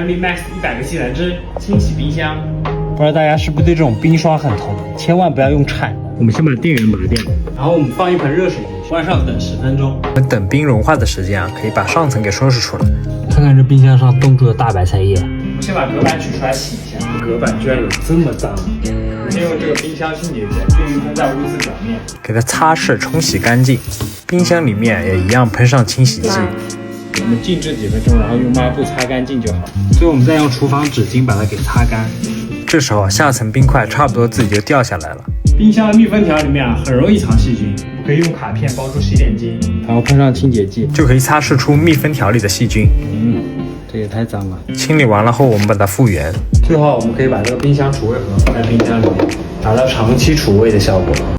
Stanley Max 100个技能之清洗冰箱。不知道大家是不是对这种冰刷很头疼？千万不要用铲的。我们先把电源拔掉，然后我们放一盆热水进去，关上等10分钟。我们等冰融化的时间啊，可以把上层给收拾出来。看看这冰箱上冻住的大白菜叶。我们先把隔板取出来洗一下，隔板居然有这么脏。先用这个冰箱清洁剂并喷在污渍表面，给它擦拭冲洗干净。冰箱里面也一样喷上清洗剂。我们静置几分钟，然后用抹布擦干净就好。最后我们再用厨房纸巾把它给擦干。这时候下层冰块差不多自己就掉下来了。冰箱的密封条里面啊，很容易藏细菌，可以用卡片包住洗脸巾，然后喷上清洁剂，就可以擦拭出密封条里的细菌。这也太脏了。清理完了后，我们把它复原。最后我们可以把这个冰箱储味盒放在冰箱里面，达到长期储味的效果。